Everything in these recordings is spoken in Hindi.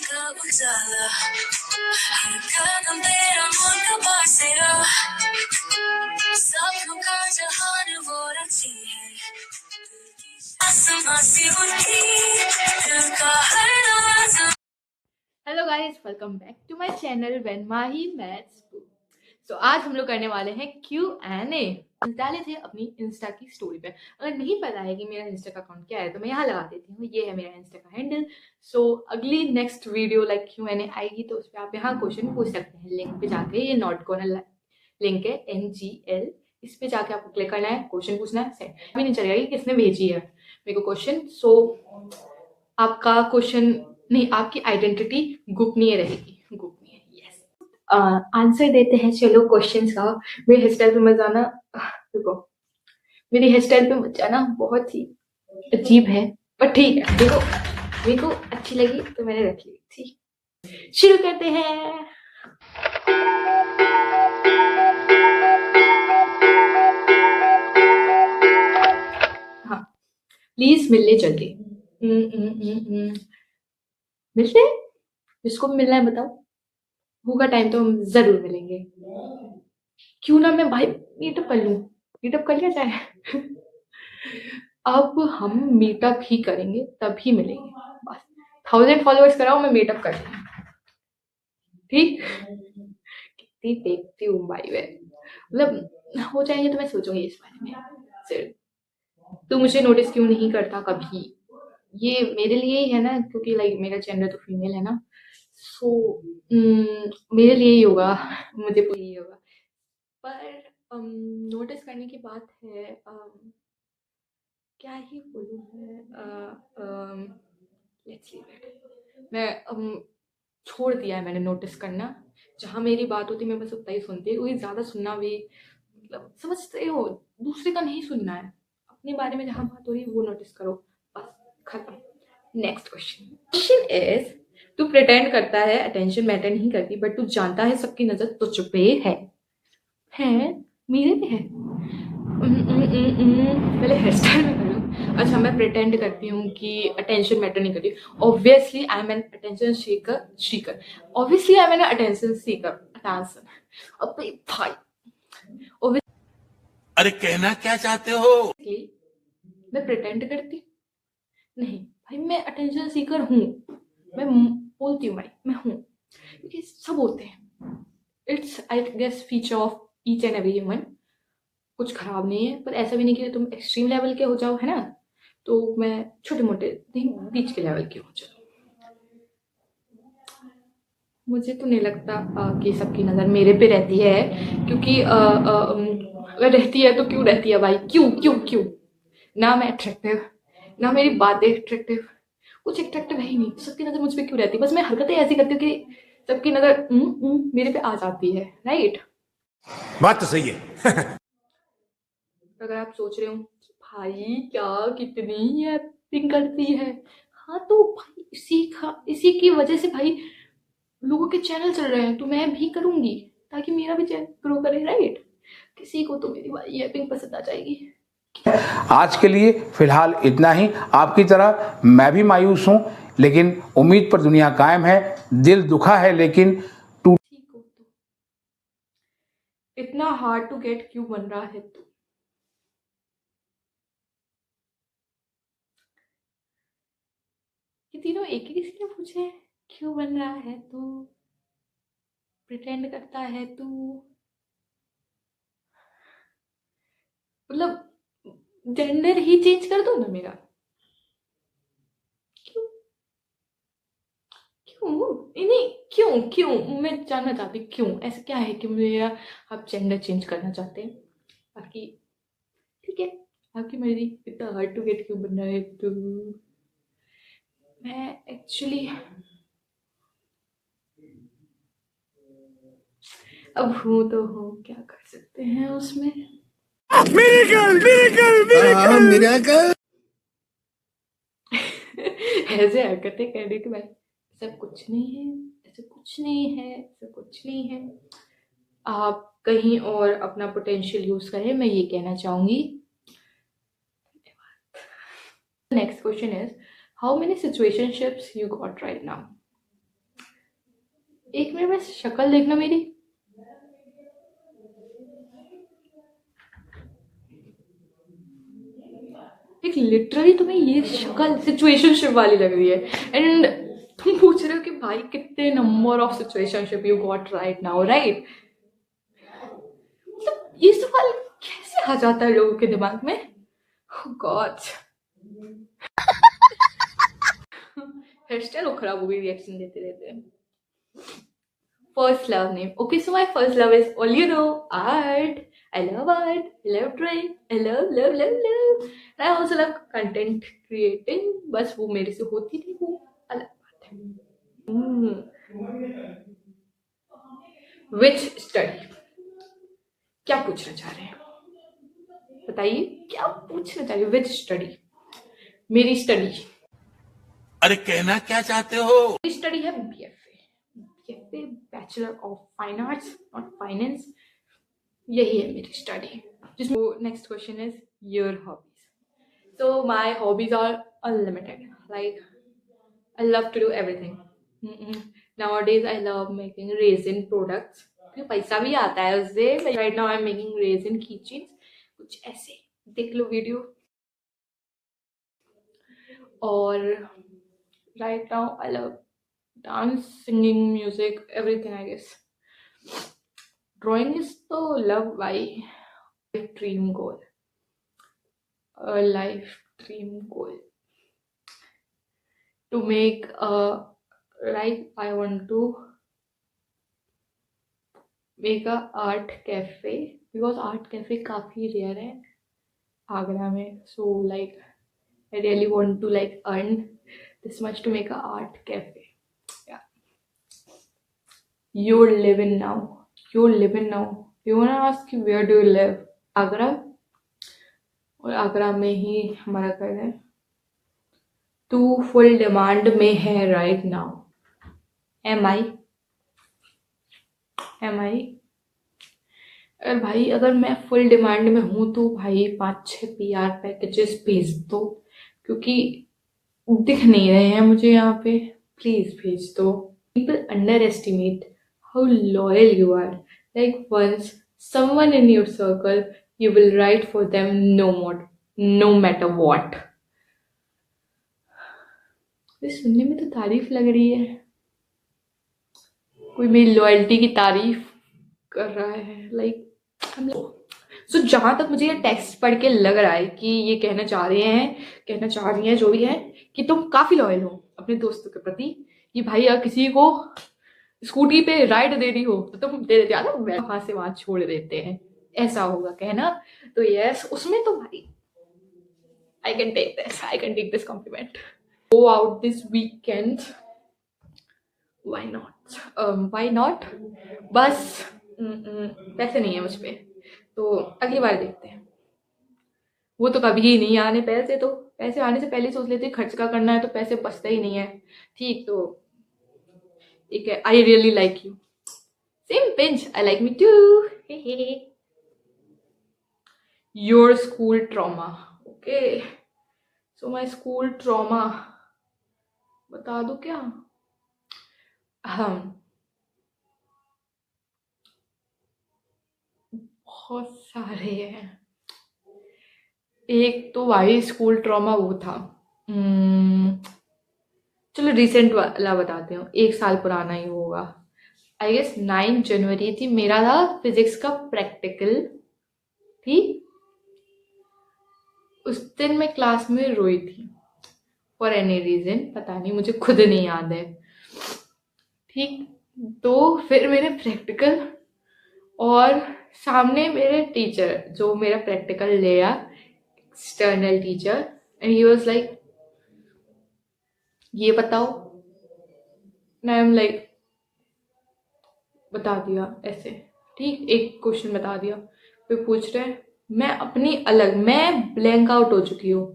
कब जाला हर कदम तेरा मुल्क बसेरा सपनों का जहान वो रची है आसमां से उठी दिल का हर नवाज़। Hello guys, welcome back to my channel when Mahi maths book. तो आज हम लोग करने वाले हैं Q&A। डाले थे अपनी इंस्टा की स्टोरी पे। अगर नहीं पता है कि मेरा इंस्टा का अकाउंट क्या है तो मैं यहाँ लगा देती हूँ, ये है मेरा इंस्टा का हैंडल। सो अगली नेक्स्ट वीडियो लाइक Q&A आएगी तो उस पर आप यहाँ क्वेश्चन पूछ सकते हैं। लिंक पे जाके, ये नॉट गोना लिंक है NGL, इस पे जाके आपको क्लिक करना है, क्वेश्चन पूछना है, सेंड। भी नहीं चलेगा कि किसने भेजी है मेरे को क्वेश्चन। सो आपका क्वेश्चन नहीं, आपकी आइडेंटिटी गोपनीय रहेगी, गोपनीय। यस, आंसर देते हैं चलो क्वेश्चंस का। मेरे हेयर स्टाइल पे मत जाना, देखो मेरी हेयर स्टाइल पे मत जाना, बहुत ही अजीब है, पर ठीक है। देखो मेरे को अच्छी लगी तो मैंने रख ली थी। शुरू करते हैं। हाँ, प्लीज मिल ले जल्दी। मिलते हैं, जिसको भी मिलना है बताओ, होगा टाइम तो हम जरूर मिलेंगे। क्यों ना मैं भाई मीटअप कर लूं, मीटअप कर लिया जाए। अब हम मीटअप ही करेंगे, तभी मिलेंगे बस। 1000 फॉलोअर्स कराओ, मैं मीटअप कर लूंगी, ठीक। कितनी देखती हूँ भाई मैं, मतलब हो जाएंगे तो मैं सोचूंगी इस बारे में सिर्फ। तू मुझे नोटिस क्यों नहीं करता कभी, ये मेरे लिए ही है ना, क्योंकि लाइक मेरा जेंडर तो फीमेल है ना। सो मेरे लिए ही होगा, मुझे यही होगा। पर नोटिस करने की बात है, क्या ही बोलूँ मैं, लेट्स लीव इट। मैं छोड़ दिया है मैंने नोटिस करना। जहाँ मेरी बात होती मैं बस उतना ही सुनती, कोई ज़्यादा सुनना भी, मतलब समझते हो, दूसरे का नहीं सुनना है, अपने बारे में जहाँ बात हो रही है वो नोटिस करो, बस खत्म। नेक्स्ट क्वेश्चन इज, तू प्रिटेंड करता है अटेंशन मैटर नहीं करती, बट तू जानता है सबकी नजर तुझ पे है मेरे पे है। पहले हेयर स्टाइल में करूँ। अच्छा, मैं प्रिटेंड करती हूँ कि अटेंशन मैटर नहीं करती। Obviously I am an attention seeker obviously I am an attention seeker attention. अब भाई अरे कहना क्या चाहते हो? मैं प्रिटेंड करती नहीं भाई, मैं अटेंशन सीकर हूँ। मैं बोलती हूँ भाई मैं हूँ, क्योंकि सब होते हैं। It's I guess feature of each and every human. कुछ खराब नहीं है, पर ऐसा भी नहीं कि तुम एक्सट्रीम लेवल के हो जाओ, है ना। तो मैं छोटे मोटे नहीं, बीच के लेवल की हो जाओ। मुझे तो नहीं लगता कि सबकी नज़र मेरे पे रहती है, क्योंकि अगर रहती है तो क्यों रहती है भाई, क्यों क्यों क्यों। ना मैं अट्रैक्टिव, ना मेरी बातें अट्रैक्टिव, कुछ अट्रैक्टिव है ही नहीं, सबकी नज़र मुझ पे क्यों रहती है। बस मैं हरकतें ऐसी करती हूँ कि सबकी नज़र मेरे पे आ जाती है, राइट। बात तो सही है। अगर आप सोच रहे हो भाई क्या कितनी एक्टिंग करती है, हाँ तो भाई इसी की वजह से भाई लोगों के चैनल चल रहे हैं, तो मैं भी करूंगी ताकि मेरा भी चैनल ग्रो करे, राइट। किसी को तो मेरी भाई एक्टिंग पसंद आ जाएगी। आज के लिए फिलहाल इतना ही। आपकी तरह मैं भी मायूस हूं, लेकिन उम्मीद पर दुनिया कायम है। दिल दुखा है लेकिन ठीक हो तो इतना हार्ड टू गेट क्यों बन रहा है तू। ये तीनों एक ही किसी ने पूछे, क्यों बन रहा है तू, प्रिटेंड करता है तू, मतलब जेंडर ही चेंज कर दो ना मेरा। क्यों क्यों नहीं, क्यों क्यों मैं जानना चाहती हूँ, क्यों ऐसा क्या है कि मेरा आप जेंडर चेंज करना चाहते हैं। बाकी ठीक है, आपकी मर्जी। इतना हार्ड टू गेट क्यों बन रहा है तो मैं एक्चुअली अब हूँ तो हूँ, क्या कर सकते हैं उसमें। Miracle miracle miracle miracle. ऐसे हरकतें करने के बाद सब कुछ नहीं है, ऐसा कुछ नहीं है, ऐसा कुछ नहीं है। आप कहीं और अपना पोटेंशियल यूज करें, मैं ये कहना चाहूंगी। Next question is, how many situationships you got right now. एक मिनट में शक्ल देखना मेरी। एक लिटरली तुम्हें ये शक्ल सिचुएशनशिप वाली लग रही है एंड तुम पूछ रहे हो कि भाई कितने number of situationship you got right now, right? मतलब ये सवाल कैसे आ जाता है लोगों के दिमाग में? गॉड, हेयर स्टाइल खराब हो गई रिएक्शन देते रहते। First love name. Okay, so my first love is all you know, art. I love art. I love drawing. I love. And I also love content creating. बस वो मेरे से होती नहीं, वो अलग बात है। Which study? क्या पूछना चाह रहे हैं बताइए, क्या पूछना चाह रहे हैं? Which study? मेरी स्टडी। अरे कहना क्या चाहते हो? मेरी स्टडी है BFA, bachelor of fine arts, not finance. यही है मेरी स्टडी। जिसमें next question is your hobbies. So my hobbies are unlimited, like I love to do everything. Nowadays I love making resin products, पैसा भी आता है उससे। Right now I am making resin keychains, कुछ ऐसे, देख लो वीडियो। और right now I love dance, singing, music, everything, I guess. Drawing is the love by dream goal. A life dream goal. To make I want to make a art cafe, because art cafe काफी rare है आगरा में. So like I really want to like earn this much to make a art cafe. You're living now. Do you wanna ask where do you live? Agra, और आगरा में ही हमारा घर है। तू फुल डिमांड में है राइट नाउ। एम आई अगर मैं फुल डिमांड में हूँ तो भाई 5-6 PR पैकेजेस भेज दो, क्योंकि दिख नहीं रहे हैं मुझे यहाँ पे। प्लीज भेज दो। People underestimate how loyal you are. Like once someone in your circle, you will write for them no matter what. ये सुनने में तो तारीफ लग रही है, कोई मेरी लॉयल्टी की तारीफ कर रहा है। सो जहां तक मुझे ये टेक्स्ट पढ़ के लग रहा है कि ये कहना चाह रही हैं जो भी है, कि तुम काफी लॉयल हो अपने दोस्तों के प्रति। कि भाई अगर किसी को स्कूटी पे राइड दे रही हो तो तुम दे देते हो, वहां से वहां छोड़ देते हैं, ऐसा होगा कहना। तो यस, उसमें तो भाई I can take this compliment. Go out this weekend, why not. बस पैसे नहीं है मुझ पे, तो अगली बार देखते हैं। वो तो कभी ही नहीं आने पैसे, तो पैसे आने से पहले सोच लेते खर्च का करना है, तो पैसे बचते ही नहीं है। ठीक, तो ठीक है। I really like you, same pinch, I like me too. Your school trauma. Okay, so my school trauma बता दो क्या? बहुत सारे हैं। एक तो भाई स्कूल ट्रॉमा वो था, चलो रिसेंट वाला बताते हो, 1 साल पुराना ही होगा। आई गेस 9 जनवरी थी, मेरा था फिजिक्स का प्रैक्टिकल। ठीक, उस दिन मैं क्लास में रोई थी फॉर एनी रीजन, पता नहीं, मुझे खुद नहीं याद है। ठीक, तो फिर मेरे प्रैक्टिकल, और सामने मेरे टीचर जो मेरा प्रैक्टिकल लिया, external teacher, and he was like ये बताओ। आई एम लाइक बता दिया ऐसे। ठीक, एक क्वेश्चन बता दिया, फिर पूछ रहे हैं, मैं ब्लैंक आउट हो चुकी हूँ।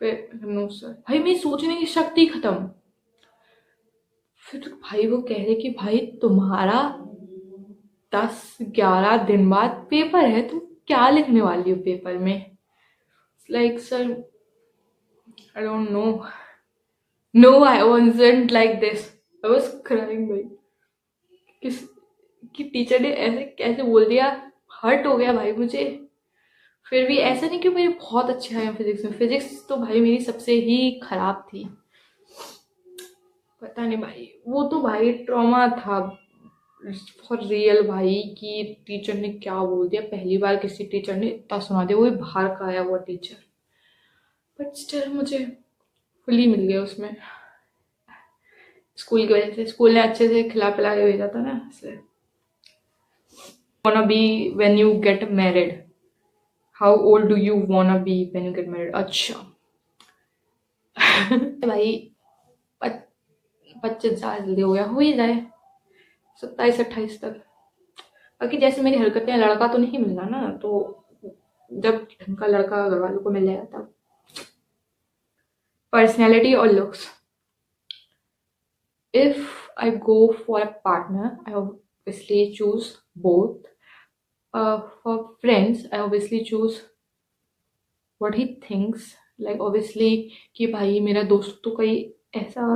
फिर नो सर, भाई मेरी सोचने की शक्ति खत्म। फिर भाई वो कह रहे कि भाई तुम्हारा 10-11 दिन बाद पेपर है, तुम क्या लिखने वाली हो पेपर में? Like sir I don't know, I wasn't like this, I was crying भाई, किस कि टीचर ने ऐसे कैसे बोल दिया, हर्ट हो गया भाई मुझे। फिर भी ऐसा नहीं कि मेरे बहुत अच्छे आए हैं फिजिक्स में, फिजिक्स तो भाई मेरी सबसे ही खराब थी। पता नहीं भाई, वो तो भाई ट्रॉमा था फॉर रियल भाई, कि टीचर ने क्या बोल दिया। पहली बार किसी टीचर ने इतना सुना दिया, वो भी बाहर का आया हुआ टीचर, बट स्टिल मुझे फुली मिल गया उसमें। स्कूल की वजह से, स्कूल ने अच्छे से खिला पिला के भेजा था ना, इसलिए। wanna be when you get married, how old do you wanna be when you get married? अच्छा भाई 25 साल जल्दी हो गया, हो ही जाए 27-28 तक। बाकी जैसे मेरी हरकतें, लड़का तो नहीं मिलना ना, तो जब ढंग का लड़का घर वालों को मिल जाएगा तब। पर्सनैलिटी और looks, if I go for a partner I obviously choose both. For friends I obviously choose what he thinks, like obviously कि भाई मेरा दोस्त तो कोई ऐसा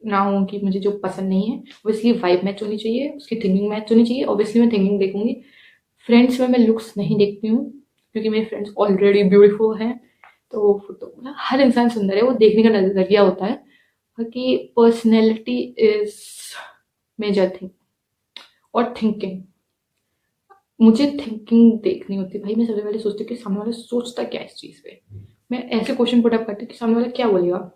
ना हो कि मुझे जो पसंद नहीं है। ऑब्वियसली वाइब मैच होनी चाहिए, उसकी थिंकिंग मैच होनी चाहिए। ऑब्वियसली मैं थिंकिंग देखूंगी। फ्रेंड्स में मैं लुक्स नहीं देखती हूँ, क्योंकि मेरे फ्रेंड्स ऑलरेडी ब्यूटीफुल हैं। तो हर इंसान सुंदर है, वो देखने का नजरिया होता है। बाकी पर्सनैलिटी इज मेजर थिंग। और थिंकिंग, मुझे थिंकिंग देखनी होती है भाई। मैं सबसे पहले सोचती हूँ कि सामने वाला सोचता क्या है इस चीज़ पे। मैं ऐसे क्वेश्चन पुट अप करती हूँ कि सामने वाला क्या बोलेगा।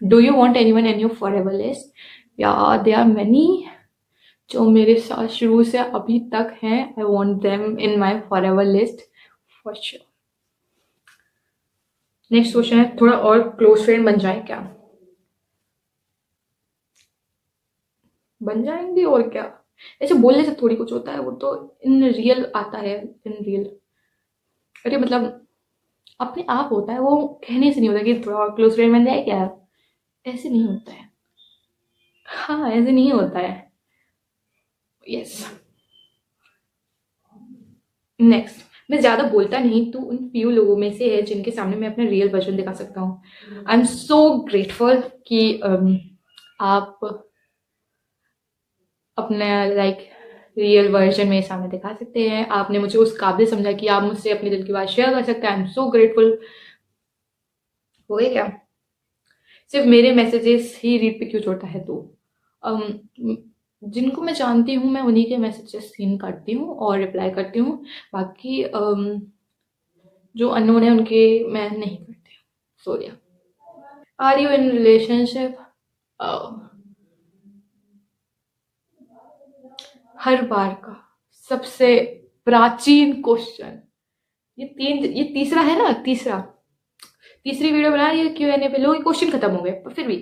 Do you want anyone in your forever list? या दे आर मेनी जो मेरे साथ शुरू से अभी तक हैं। I want them in my forever list for sure. Next question है, थोड़ा और क्लोज फ्रेंड बन जाए क्या? बन जाएंगे और क्या। ऐसे बोलने से थोड़ी कुछ होता है, वो तो इन रियल आता है, इन रियल। अरे मतलब अपने आप होता है, वो कहने से नहीं होता कि थोड़ा और क्लोज फ्रेंड बन जाए क्या। ऐसे नहीं होता है, हाँ ऐसे नहीं होता है। यस। नेक्स्ट, मैं ज़्यादा बोलता नहीं, तो उन फ्यू लोगों में से है जिनके सामने मैं अपना रियल वर्जन दिखा सकता हूँ। आई एम सो ग्रेटफुल कि आप अपना लाइक रियल वर्जन मेरे सामने दिखा सकते हैं। आपने मुझे उस काबिल समझा कि आप मुझसे अपने दिल की बात शेयर कर सकते हैं। I am so grateful. हो गए क्या? सिर्फ मेरे मैसेजेस ही रीड पे क्यों छोड़ता है? तो जिनको मैं जानती हूँ मैं उन्हीं के मैसेजेस सीन करती हूँ और रिप्लाई करती हूँ। बाकी जो अननोन है उनके मैं नहीं करती हूँ। सो या, आर यू इन रिलेशनशिप? हर बार का सबसे प्राचीन क्वेश्चन, ये तीसरा है ना, तीसरी वीडियो बना रही है Q&A पे। लोग क्वेश्चन खत्म हो गए, पर फिर भी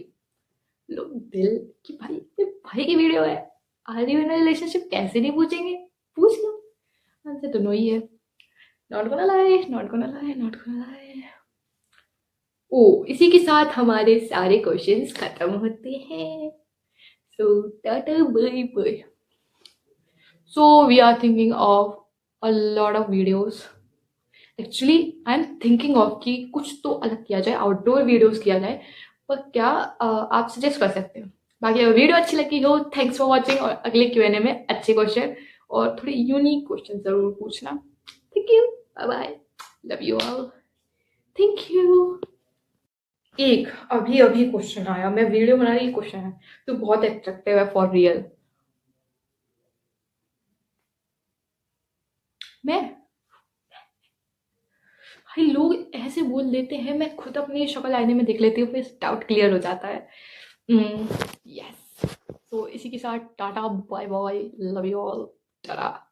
लोग दिल की भाई की वीडियो है, आर यू इन रिलेशनशिप कैसे नहीं पूछेंगे? पूछ लो, आंसर दोनों ही है। Not gonna lie, not gonna lie, not gonna lie. ओ, इसी के साथ हमारे सारे क्वेश्चंस खत्म होते हैं। So tata bye bye. So we are thinking of a lot of videos. Actually, I'm thinking of कि कुछ तो अलग किया जाए, आउटडोर वीडियोस किया जाए। पर क्या आप सजेस्ट कर सकते हो? बाकी अगर वीडियो अच्छी लगी हो, थैंक्स फॉर वॉचिंग। और अगले Q&A में अच्छे क्वेश्चन और थोड़े यूनिक क्वेश्चन जरूर पूछना। Thank you, bye bye, love you all, thank you. एक अभी क्वेश्चन आया, मैं वीडियो बना रही, क्वेश्चन है तो बहुत अट्रैक्टिव है फॉर रियल। मैं भाई, लोग ऐसे बोल देते हैं, मैं खुद अपनी शक्ल आईने में देख लेती हूँ, फिर डाउट क्लियर हो जाता है। यस। तो इसी के साथ tata bye bye, love you all, Tata.